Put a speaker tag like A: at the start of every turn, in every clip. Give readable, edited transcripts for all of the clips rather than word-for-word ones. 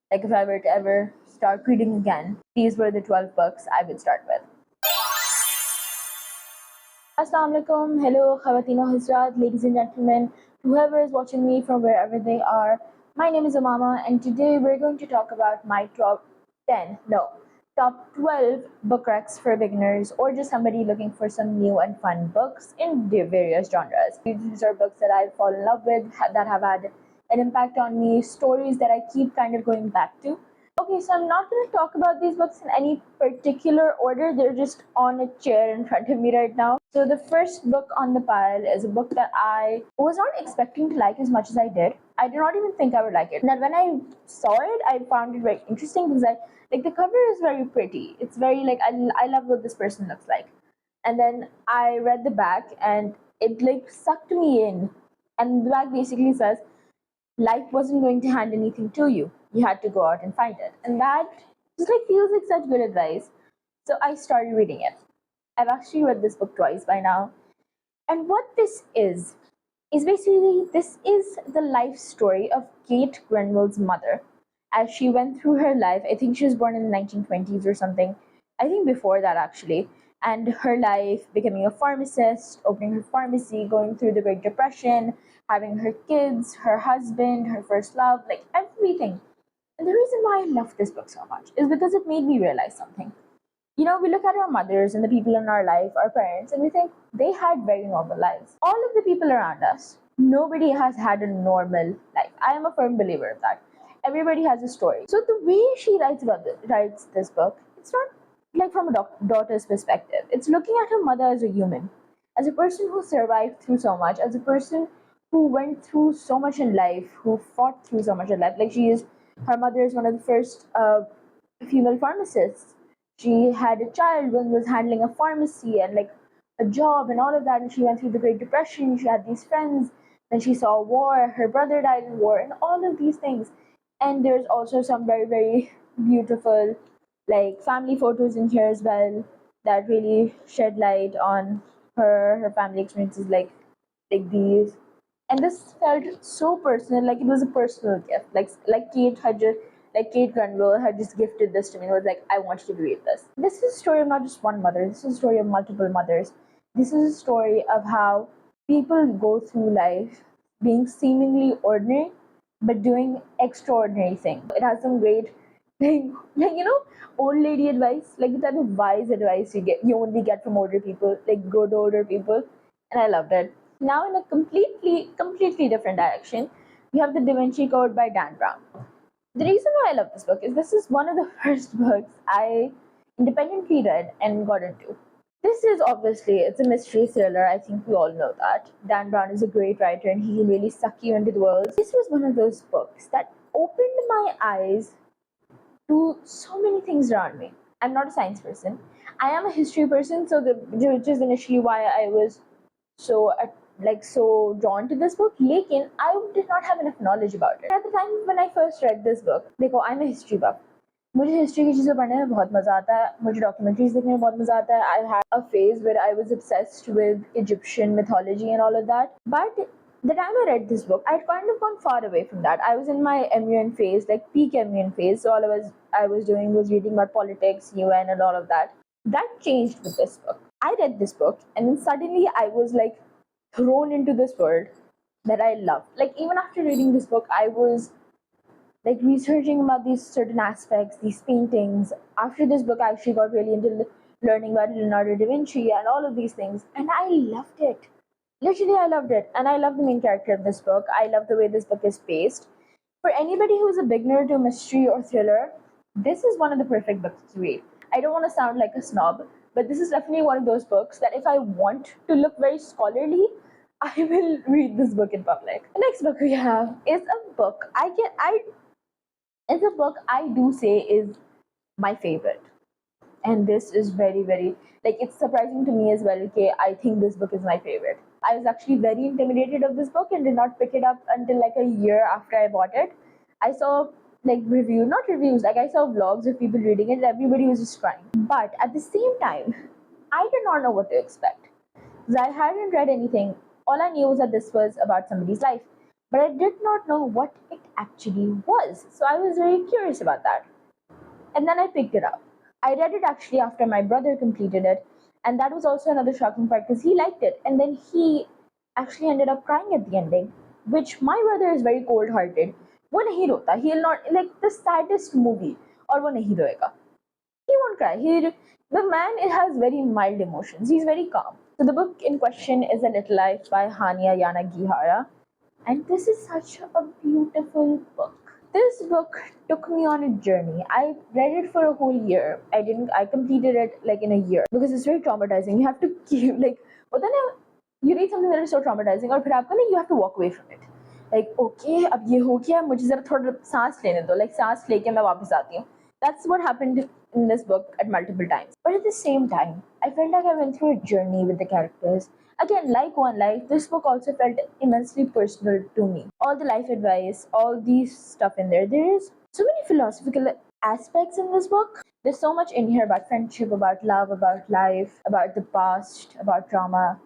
A: Like if I were to ever start reading again, these were the 12 books I would start with. Assalamu alaikum, hello, Khawateen Hazrat, ladies and gentlemen, whoever is watching me from wherever they are. My name is Amama, and today we're going to talk about my top 10, no, top 12 book recs for beginners or just somebody looking for some new and fun books in the various genres. These are books that I've fallen in love with, that have had an impact on me, stories that I keep kind of going back to. Okay, so I'm not going to talk about these books in any particular order. They're just on a chair in front of me right now. So the first book on the pile is a book that I was not expecting to like as much as I did. I did not even think I would like it. Now, when I saw it, I found it very interesting because the cover is very pretty. It's very I love what this person looks like. And then I read the back and it sucked me in. And the back basically says life wasn't going to hand anything to you. You had to go out and find it. And that just feels like such good advice. So I started reading it. I've actually read this book twice by now. And what this is basically this is the life story of Kate Grenville's mother as she went through her life. I think she was born in the 1920s or something. I think before that actually. And her life, becoming a pharmacist, opening her pharmacy, going through the Great Depression, having her kids, her husband, her first love, everything. And the reason why I love this book so much is because it made me realize something. You know, we look at our mothers and the people in our life, our parents, and we think they had very normal lives. All of the people around us, nobody has had a normal life. I am a firm believer of that. Everybody has a story. So the way she writes this book, it's not from a daughter's perspective. It's looking at her mother as a human, as a person who survived through so much, as a person who went through so much in life, who fought through so much in life. Her mother is one of the first female pharmacists. She had a child when was handling a pharmacy and a job and all of that, and she went through the Great Depression. She had these friends, then she saw war, her brother died in war, and all of these things. And there's also some very, very beautiful family photos in here as well that really shed light on her family experiences these. And this felt so personal, like it was a personal gift. Kate Grenville had just gifted this to me and was like, I want you to read this. This is a story of not just one mother, this is a story of multiple mothers. This is a story of how people go through life being seemingly ordinary but doing extraordinary things. It has some great old lady advice, like the type of wise advice you only get from older people, like good older people. And I loved it. Now in a completely different direction, we have the Da Vinci Code by Dan Brown. The reason why I love this book is this is one of the first books I independently read and got into. This is obviously, it's a mystery thriller. I think we all know that. Dan Brown is a great writer and he can really suck you into the world. This was one of those books that opened my eyes to so many things around me. I'm not a science person. I am a history person, which is initially why I was so so drawn to this book. Lekin I did not have enough knowledge about it. At the time when I first read this book, देखो I'm a history buff. मुझे history की चीज़ें पढ़ने में बहुत मज़ा आता है, मुझे डॉक्यूमेंट्रीज देखने में बहुत मज़ा आता है. I had a phase where I was obsessed with Egyptian mythology and all of that. But the time I read this book, I'd kind of gone far away from that. I was in my MUN phase, like peak MUN phase. So all I was doing was reading about politics, UN, and all of that. That changed with this book. I read this book, and then suddenly I was thrown into this world that I love. Even after reading this book, I was researching about these certain aspects, these paintings. After this book, I actually got really into learning about Leonardo da Vinci and all of these things, and I loved it. Literally, I loved it, and I love the main character of this book. I love the way this book is paced. For anybody who's a beginner to mystery or thriller, this is one of the perfect books to read. I don't want to sound like a snob, but this is definitely one of those books that if I want to look very scholarly, I will read this book in public. The next book we have is a book it's a book I do say is my favorite. And this is very, very, it's surprising to me as well. Okay, I think this book is my favorite. I was actually very intimidated of this book and did not pick it up until a year after I bought it. I saw not reviews, I saw vlogs of people reading it and everybody was just crying. But at the same time, I did not know what to expect. Because I hadn't read anything. All I knew was that this was about somebody's life. but I did not know what it actually was. So I was very curious about that. And then I picked it up. I read it actually after my brother completed it, and that was also another shocking part because he liked it, and then he actually ended up crying at the ending, which my brother is very cold hearted. वो नहीं रोता. He'll not like the saddest movie और वो नहीं रोएगा. He won't cry. The man it has very mild emotions. He's very calm. So the book in question is A Little Life by Hania Yanagihara, and this is such a beautiful book. This book took me on a journey. I read it for a whole year. I completed it like in a year because it's very traumatizing. You have to keep like but then you read something that is so traumatizing और फिर आपको ना you have to walk away from it. Like okay अब ये हो गया मुझे ज़रा थोड़ा सांस लेने दो like सांस लेके मैं वापस आती हूँ. That's what happened in this book at multiple times. But at the same time, I felt like I went through a journey with the characters. Again, like One Life, this book also felt immensely personal to me. All the life advice, all these stuff in there. There is so many philosophical aspects in this book. There's so much in here about friendship, about love, about life, about the past, about trauma,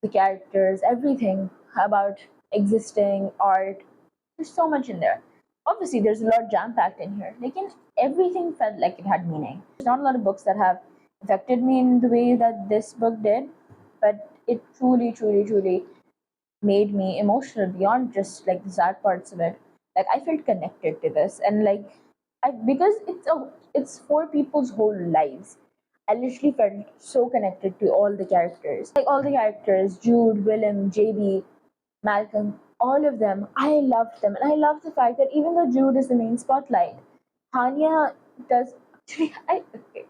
A: the characters, everything about existing, art. There's so much in there. Obviously, there's a lot jam packed in here. Like, everything felt like it had meaning. There's not a lot of books that have affected me in the way that this book did, but it truly, truly, truly made me emotional beyond just like the sad parts of it. Like, I felt connected to this, and like, because it's for people's whole lives. I literally felt so connected to all the characters. Like all the characters, Jude, Willem, JB, Malcolm, all of them, I loved them. And I love the fact that even though Jude is the main spotlight, Hania does actually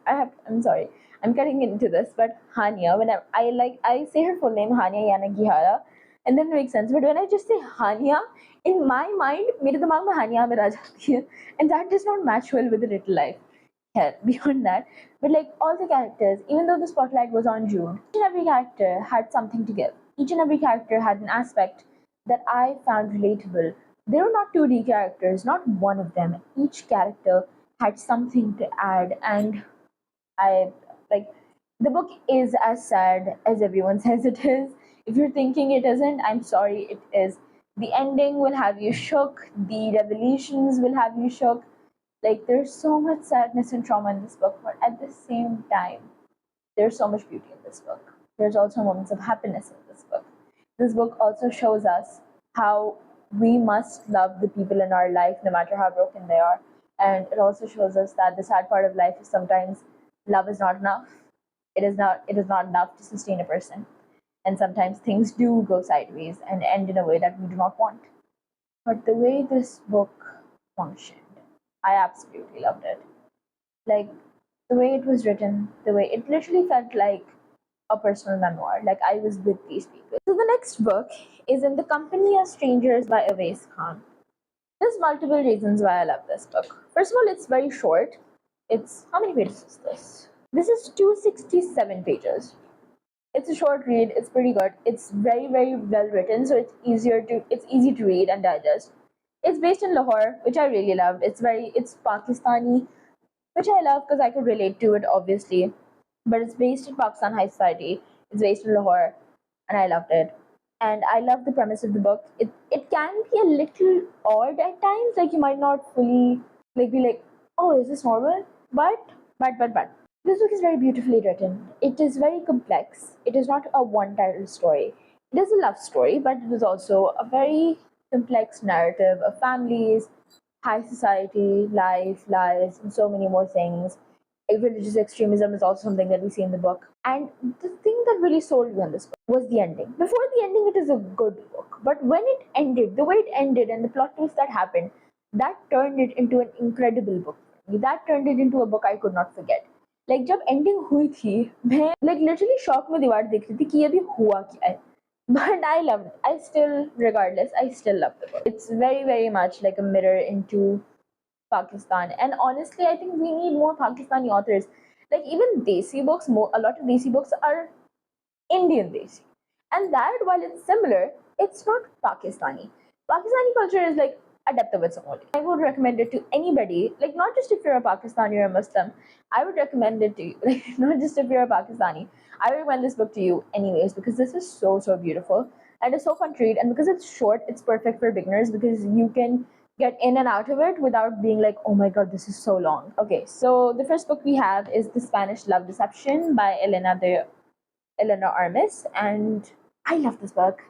A: I'm sorry, I'm cutting into this, but Hania, when I say her full name Hania Yanagihara, and then it makes sense. But when I just say Hania, in my mind, मेरे दिमाग में हानिया में आ जाती है, and that does not match well with the little life. Yeah, beyond that, but like all the characters, even though the spotlight was on June, each and every character had something to give. Each and every character had an aspect that I found relatable. They were not 2D characters, not one of them. Each character had something to add, and I like the book is as sad as everyone says it is. If you're thinking it isn't, I'm sorry, it is. The ending will have you shook, the revelations will have you shook. Like, there's so much sadness and trauma in this book, but at the same time, there's so much beauty in this book. There's also moments of happiness in this book. This book also shows us how we must love the people in our life no matter how broken they are. And it also shows us that the sad part of life is sometimes love is not enough. It is not enough to sustain a person. And sometimes things do go sideways and end in a way that we do not want. But the way this book functioned, I absolutely loved it. Like the way it was written, the way it literally felt like a personal memoir. Like I was with these people. So the next book is In the Company of Strangers by Awais Khan. There's multiple reasons why I love this book. First of all, it's very short. It's how many pages is this? This is 267 pages. It's a short read, it's pretty good. It's very, very well written, so it's easy to read and digest. It's based in Lahore, which I really loved. It's Pakistani, which I love because I could relate to it obviously. But it's based in Pakistan High Society. It's based in Lahore, and I loved it. And I love the premise of the book. It can be a little odd at times. Like you might not fully like be like, oh, is this normal? But this book is very beautifully written. It is very complex. It is not a one-title story. It is a love story, but it is also a very complex narrative of families, high society, life, lies, and so many more things. Like, religious extremism is also something that we see in the book. And the thing that really sold me on this book was the ending. Before the ending, it is a good book. But when it ended, the way it ended and the plot twist that happened, that turned it into an incredible book. That turned it into a book I could not forget. Like जब ending हुई थी मैं like literally shock में दीवार देख रही थी कि ये अभी हुआ क्या है. But I loved it. I still love the book. It's very, very much like a mirror into Pakistan. And honestly, I think we need more Pakistani authors. Like even Desi books, a lot of Desi books are Indian Desi. And that, while it's similar, it's not Pakistani. Pakistani culture is like a depth of its own. I would recommend it to anybody, like not just if you're a Pakistani or a Muslim. I would recommend it to you, like not just if you're a Pakistani. I would recommend this book to you anyways because this is so, so beautiful. and it's so fun to read. And because it's short, it's perfect for beginners because you can get in and out of it without being like, oh my god, this is so long. Okay, so the first book we have is The Spanish Love Deception by Elena Armis, and I love this book.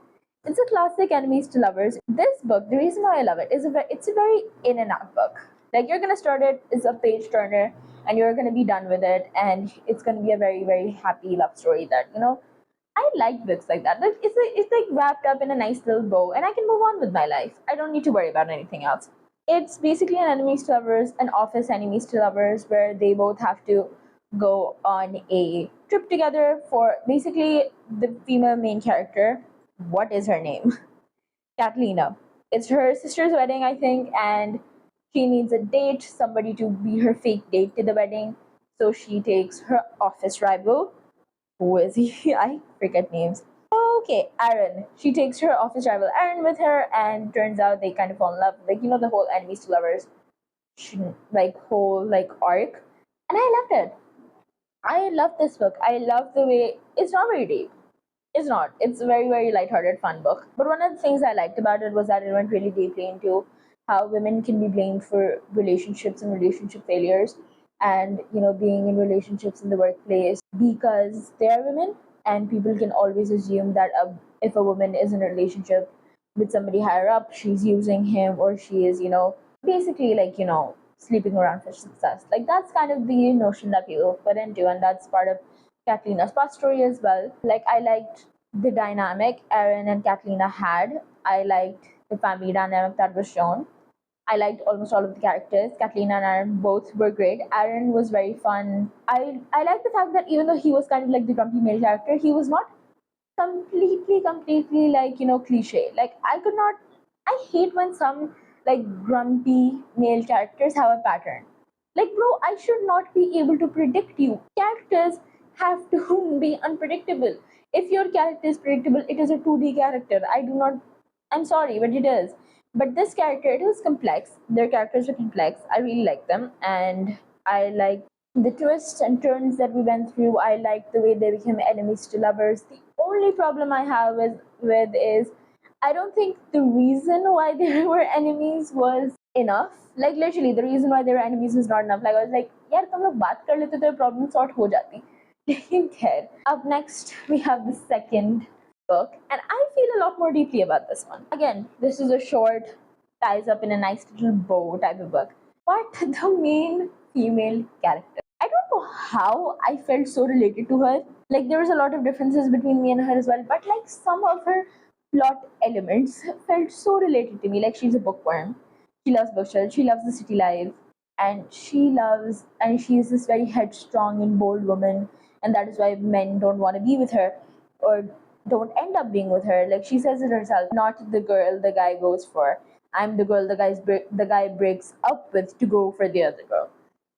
A: It's a classic enemies to lovers. This book, the reason why I love it is it's a very in and out book. Like you're gonna start it, it's a page turner, and you're gonna be done with it, and it's gonna be a very very happy love story that I like books like that. Like it's like wrapped up in a nice little bow, and I can move on with my life. I don't need to worry about anything else. It's basically an enemies to lovers, an office enemies to lovers, where they both have to go on a trip together for basically the female main character. What is her name? Catalina. It's her sister's wedding, I think, and she needs a date, somebody to be her fake date to the wedding. So she takes her office rival, who is he? I forget names. Okay, Aaron. She takes her office rival Aaron with her, and turns out they kind of fall in love. Like the whole enemies to lovers, like whole like arc, and I loved it. I love this book. I love the way it's not very deep. It's not. It's a very, very lighthearted, fun book. But one of the things I liked about it was that it went really deeply into how women can be blamed for relationships and relationship failures, and being in relationships in the workplace because they are women, and people can always assume that if a woman is in a relationship with somebody higher up, she's using him, or she is basically like sleeping around for success. Like that's kind of the notion that people put into, and that's part of Catalina's past story as well. Like I liked the dynamic Aaron and Catalina had. I liked the family dynamic that was shown. I liked almost all of the characters. Catalina and Aaron both were great. Aaron was very fun. I liked the fact that even though he was kind of like the grumpy male character, he was not completely like cliche. Like I could not. I hate when some like grumpy male characters have a pattern. Like bro, I should not be able to predict you. Characters have to be unpredictable. If your character is predictable, it is a 2D character. I do not. I'm sorry, but it is. But this character, it was complex. Their characters were complex. I really like them, and I like the twists and turns that we went through. I like the way they became enemies to lovers. The only problem I have with is I don't think the reason why they were enemies was enough. Like literally, the reason why they were enemies was not enough. Like I was like, यार तुम लोग बात कर लेते तो problem sort हो जाती. लेकिन खैर. Up next, we have the second book, and I feel a lot more deeply about this one. Again, this is a short, ties up in a nice little bow type of book. But the main female character, I don't know how I felt so related to her. Like there was a lot of differences between me and her as well, but like some of her plot elements felt so related to me. Like she's a bookworm. She loves bookshelves. She loves the city life, and she's this very headstrong and bold woman, and that is why men don't want to be with her, or don't end up being with her. Like she says it herself, not the girl the guy goes for. I'm the girl the guy breaks up with to go for the other girl.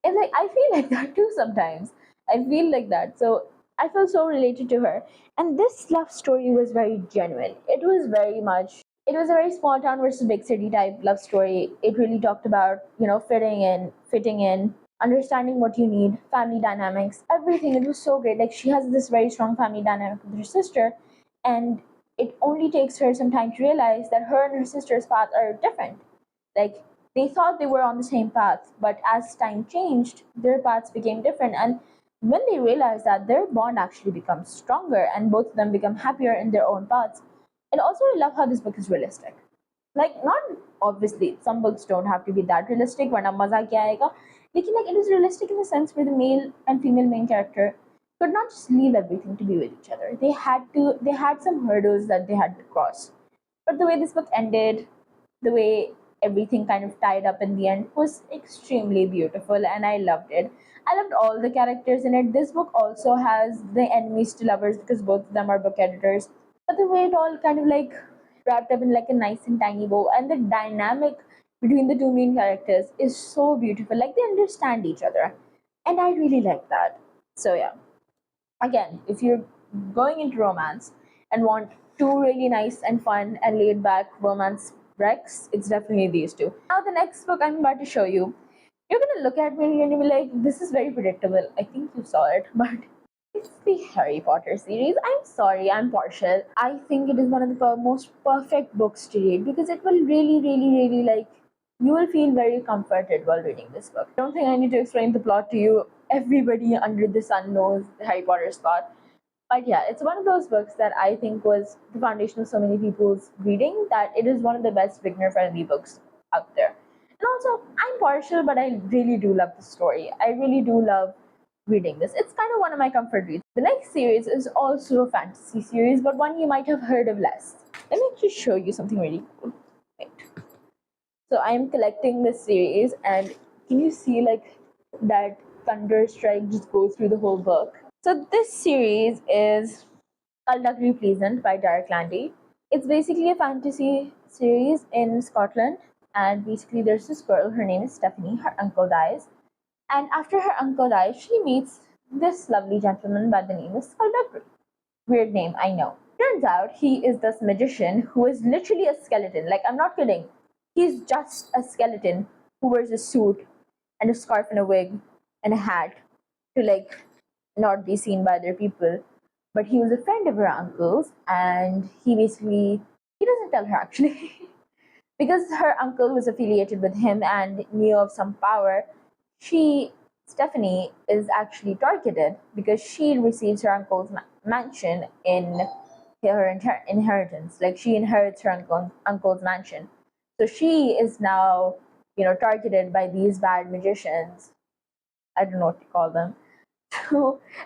A: And like I feel like that too sometimes. I feel like that. So I felt so related to her. And this love story was very genuine. It was a very small town versus big city type love story. It really talked about, fitting in, understanding what you need, family dynamics, everything. It was so great. Like she has this very strong family dynamic with her sister, and it only takes her some time to realize that her and her sister's paths are different. Like they thought they were on the same path, but as time changed, their paths became different. And when they realized that, their bond actually becomes stronger and both of them become happier in their own paths. And also, I love how this book is realistic. Like, not obviously, some books don't have to be that realistic, वरना मजा क्या आएगा. लेकिन like it is realistic in the sense where the male and female main character could not just leave everything to be with each other. They had some hurdles that they had to cross. But the way this book ended, the way everything kind of tied up in the end was extremely beautiful, and I loved it. I loved all the characters in it. This book also has the enemies to lovers because both of them are book editors. But the way it all kind of like wrapped up in like a nice and tiny bow, and the dynamic between the two main characters is so beautiful. Like they understand each other, and I really like that. So yeah, again, if you're going into romance and want two really nice and fun and laid back romance wrecks, it's definitely these two. Now, the next book I'm about to show you, you're gonna look at me and you're gonna be like, this is very predictable. I think you saw it, but It's the Harry Potter series. I'm sorry, I'm partial. I think it is one of the most perfect books to read because it will really, really, really like you will feel very comforted while reading this book. I don't think I need to explain the plot to you. Everybody under the sun knows Harry Potter's plot. But yeah, it's one of those books that I think was the foundation of so many people's reading that it is one of the best beginner friendly books out there. And also, I'm partial, but I really do love the story. I really do love reading this. It's kind of one of my comfort reads. The next series is also a fantasy series, but one you might have heard of less. Let me just show you something really cool. Wait. So I'm collecting this series, and can you see like that thunder strike just go through the whole book? So this series is Skullduggery Pleasant by Derek Landy. It's basically a fantasy series in Scotland, and basically there's this girl. Her name is Stephanie. Her uncle dies, and after her uncle dies, she meets this lovely gentleman by the name of Skullduggery. Weird name, I know. Turns out he is this magician who is literally a skeleton. Like, I'm not kidding. He's just a skeleton who wears a suit and a scarf and a wig and a hat to, like, not be seen by other people. But he was a friend of her uncle's, and he doesn't tell her actually. Because her uncle was affiliated with him and knew of some power, she, Stephanie, is actually targeted because she receives her uncle's mansion in her inheritance. Like she inherits her uncle's mansion. So she is now, targeted by these bad magicians. I don't know what to call them.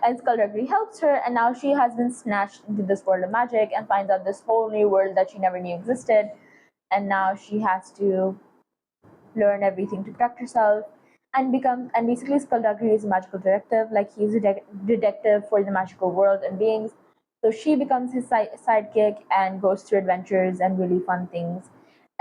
A: And Skullduggery helps her, and now she has been snatched into this world of magic and finds out this whole new world that she never knew existed. And now she has to learn everything to protect herself and basically Skullduggery is a magical detective, like he's a detective for the magical world and beings. So she becomes his sidekick and goes through adventures and really fun things.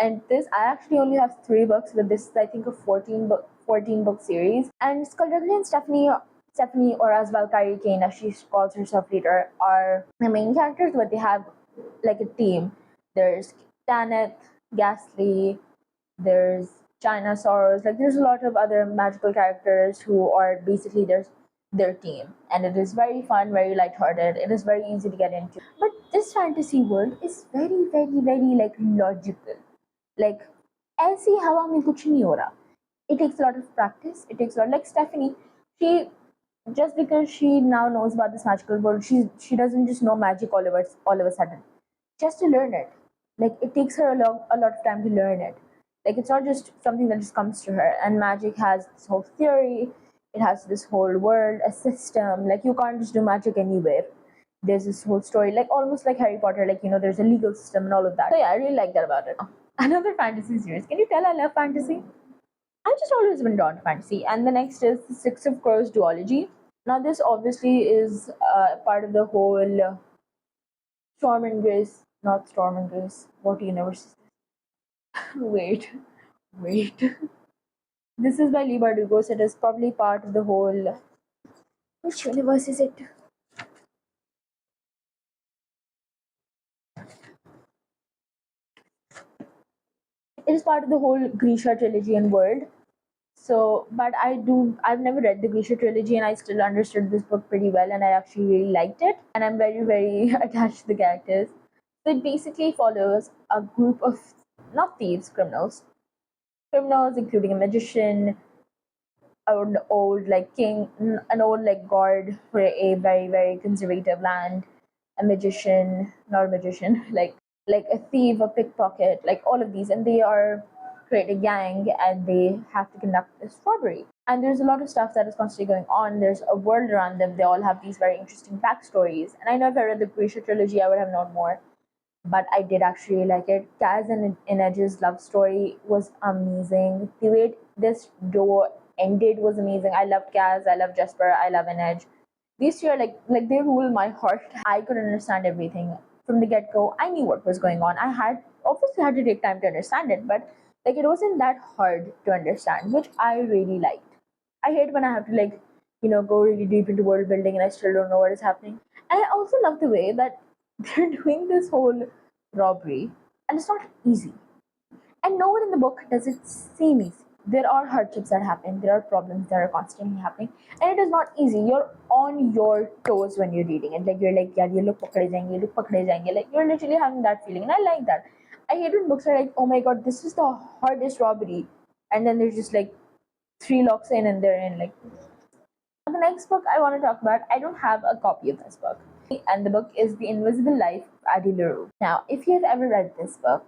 A: And this, I actually only have 3 books, but this is I think a 14 book series. And Skullduggery and Stephanie, or as well Kyrie Kane, as she calls herself later, are the main characters, but they have like a team. There's Tanith, Ghastly, there's China Soros, like there's a lot of other magical characters who are basically their team. And it is very fun, very lighthearted. It is very easy to get into. But this fantasy world is very, very, very like logical. Like ऐसी हवा में कुछ नहीं हो रहा. It takes a lot of practice. It takes a lot. Like Stephanie, she just because she now knows about this magical world, she doesn't just know magic all of a sudden. Just to learn it, like it takes her a lot of time to learn it. Like it's not just something that just comes to her. And magic has this whole theory. It has this whole world, a system. Like you can't just do magic anywhere. There's this whole story, like almost like Harry Potter. Like there's a legal system and all of that. So yeah, I really like that about it. Another fantasy series. Can you tell I love fantasy? I've just always been drawn to fantasy. And the next is the Six of Crows duology. Now, this obviously is part of the whole Storm and Grace, not Storm and Grace. What universe is this? Wait. This is by Lee Bardugo, so it is probably part of the whole. Which universe is it? It is part of the whole Grisha trilogy and world. So, but I've never read the Grisha trilogy and I still understood this book pretty well and I actually really liked it. And I'm very, very attached to the characters. So, it basically follows a group of, not thieves, criminals, including a magician, an old like king, an old like guard for a very, very conservative land, a magician, not a magician, like a thief, a pickpocket, like all of these, and they are create a gang and they have to conduct this robbery. And there's a lot of stuff that is constantly going on. There's a world around them. They all have these very interesting backstories. And I know if I read the Grisha trilogy, I would have known more. But I did actually like it. Kaz and Inej's love story was amazing. The way this duo ended was amazing. I loved Kaz, I loved Jesper, I love Inej. These two are like they rule my heart. I could understand everything from the get go. I knew what was going on. I had obviously had to take time to understand it, but like it wasn't that hard to understand, which I really liked. I hate when I have to go really deep into world building and I still don't know what is happening. And I also love the way that they're doing this whole robbery and it's not easy. And no one in the book does it seem easy. there are hardships that happen, there are problems that are constantly happening, and it is not easy. You're on your toes when you're reading it. Like you're like, yeah, you look pakde jayenge, you look pakde jayenge. Like you're literally having that feeling, and I like that. I hate when books are like, oh my god, this is the hardest robbery, and then there's just like three locks in and they're in. Like the next book I want to talk about, I don't have a copy of this book, and the book is The Invisible Life of Addie LaRue. Now, if you have ever read this book,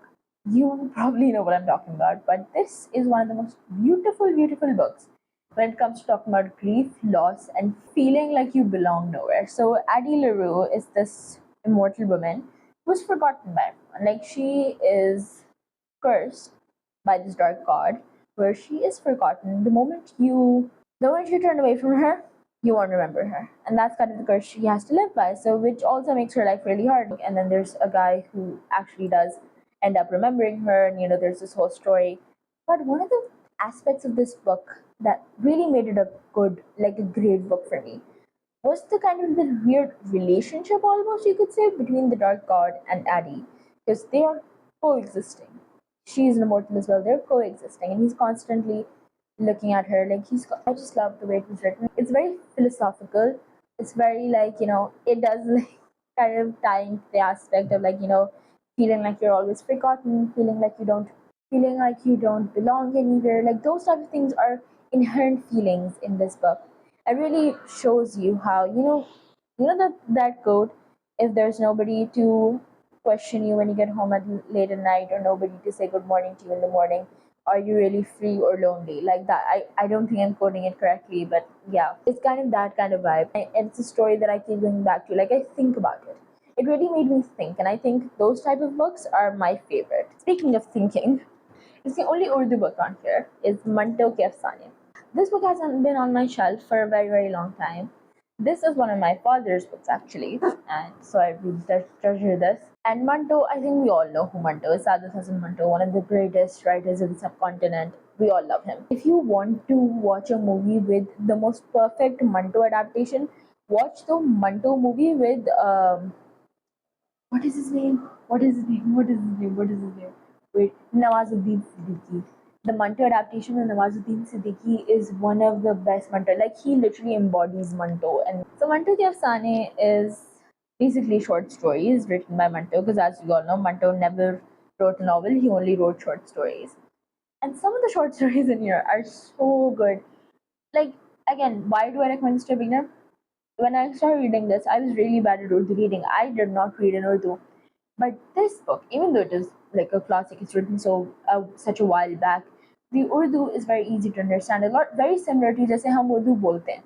A: you probably know what I'm talking about, but this is one of the most beautiful, beautiful books when it comes to talking about grief, loss, and feeling like you belong nowhere. So, Addie LaRue is this immortal woman who's forgotten by everyone. Like, she is cursed by this dark god where she is forgotten. The moment you turn away from her, you won't remember her. And that's kind of the curse she has to live by. So which also makes her life really hard. And then there's a guy who actually does end up remembering her, and there's this whole story. But one of the aspects of this book that really made it a good, like a great book for me, was the kind of the weird relationship, almost you could say, between the dark god and Addie, because they are coexisting. She's an immortal as well. They're coexisting, and he's constantly looking at her. Like I just love the way it was written. It's very philosophical. It's very like it does like kind of tie into the aspect of like feeling like you're always forgotten, feeling like you don't belong anywhere. Like those type of things are inherent feelings in this book. It really shows you how that quote, if there's nobody to question you when you get home late at night, or nobody to say good morning to you in the morning, are you really free or lonely? Like that. I don't think I'm quoting it correctly, but yeah, it's kind of that kind of vibe. And it's a story that I keep going back to. Like I think about it. It really made me think, and I think those type of books are my favorite. Speaking of thinking, it's the only Urdu book on here. Is Manto Ke Afsane. This book has been on my shelf for a very, very long time. This is one of my father's books actually, and so I really treasure this. And Manto, I think we all know who Manto is. Sadat Hasan Manto, one of the greatest writers of the subcontinent. We all love him. If you want to watch a movie with the most perfect Manto adaptation, watch the Manto movie with what is his name? What is his name? What is his name? What is his name? Wait, Nawazuddin Siddiqui. The Manto adaptation of Nawazuddin Siddiqui is one of the best Manto. Like he literally embodies Manto. And so Manto Ke Afsane is basically short stories written by Manto, because as you all know, Manto never wrote a novel. He only wrote short stories. And some of the short stories in here are so good. Like again, why do I recommend this to a beginner? When I started reading this, I was really bad at Urdu reading. I did not read in Urdu. But this book, even though it is like a classic, it's written such a while back, the Urdu is very easy to understand. A lot very similar to जैसे हम उर्दू बोलते हैं.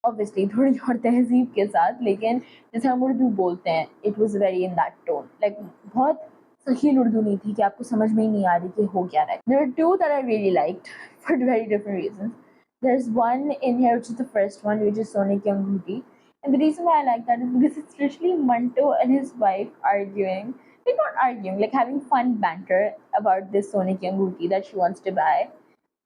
A: Obviously थोड़ी और तहजीब के साथ, लेकिन जैसे हम उर्दू बोलते हैं, it was very in that tone. Like बहुत सहील उर्दू नहीं थी कि आपको समझ में ही नहीं आ रही कि हो क्या रहा है. There are two that I really liked for very different reasons. There's one in here which is the first one, which is Sone Ki Anguti. And the reason why I like that is because it's literally Manto and his wife arguing. Like not arguing, like having fun banter about this Sone Ki Anguti that she wants to buy.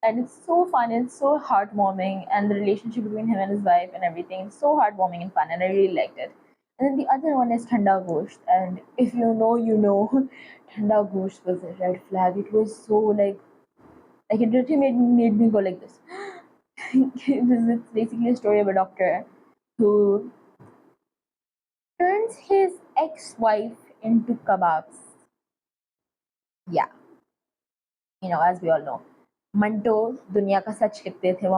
A: And it's so fun, it's so heartwarming, and the relationship between him and his wife and everything is so heartwarming and fun, and I really liked it. And then the other one is Thanda Gosht, and if you know, you know, Thanda Gosht was a red flag. It was so like it literally made me go like this. It's basically a story of a doctor who turns his ex-wife into kebabs. Yeah, as we all know, Manto दुनिया का सच लिखते थे, वो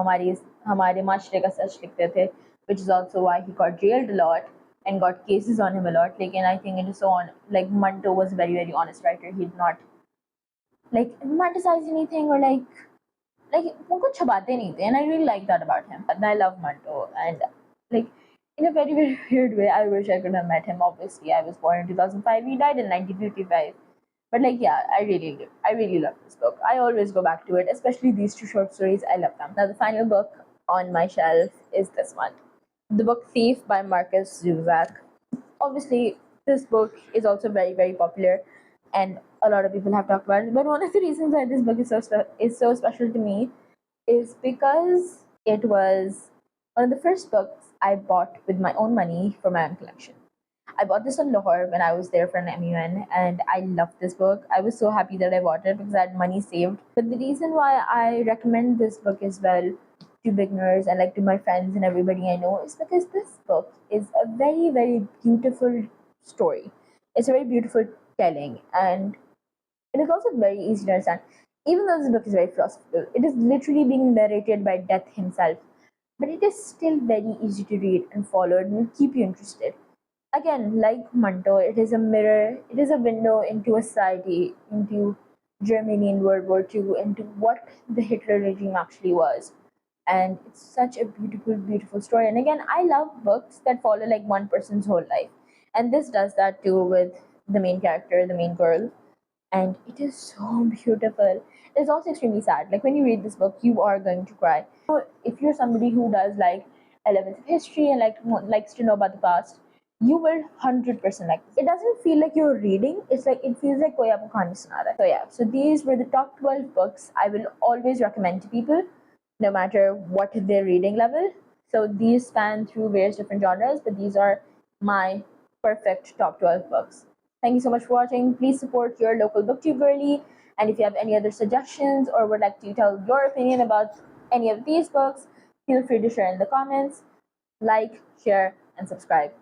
A: हमारे माशरे का सच लिखते थे, which is also why he got jailed a lot and got cases on him a lot. लेकिन I think it is so on, like Manto was a very, very honest writer. He did not like romanticize anything, or like उनको छुपाते नहीं थे, and I really like that about him. And I love Manto, and like in a very, very weird way, I wish I could have met him. Obviously, I was born in 2005. He died in 1955. But like, yeah, I really love this book. I always go back to it, especially these two short stories. I love them. Now, the final book on my shelf is this one, the book Thief by Marcus Zuzak. Obviously, this book is also very, very popular, and a lot of people have talked about it. But one of the reasons why this book is so special to me is because it was one of the first books I bought with my own money for my own collection. I bought this in Lahore when I was there for an MUN, and I loved this book. I was so happy that I bought it because I had money saved. But the reason why I recommend this book as well to beginners and like to my friends and everybody I know is because this book is a very, very beautiful story. It's a very beautiful telling, and it is also very easy to understand. Even though this book is very philosophical, it is literally being narrated by Death himself, but it is still very easy to read and follow, and will keep you interested. Again, like Manto, it is a mirror, it is a window into a society, into Germany in World War II, into what the Hitler regime actually was. And it's such a beautiful, beautiful story. And again, I love books that follow like one person's whole life. And this does that too with the main character, the main girl, and it is so beautiful. It's also extremely sad. Like when you read this book, you are going to cry. So if you're somebody who does like elements of history and like likes to know about the past, you will 100% like this. It doesn't feel like you're reading. It's like it feels like कोई आपको कहानी सुना रहा है. So yeah, so these were the top 12 books I will always recommend to people, no matter what their reading level. So these span through various different genres, but these are my perfect top 12 books. Thank you so much for watching. Please support your local booktube girly. And if you have any other suggestions or would like to tell your opinion about any of these books, feel free to share in the comments. Like, share, and subscribe.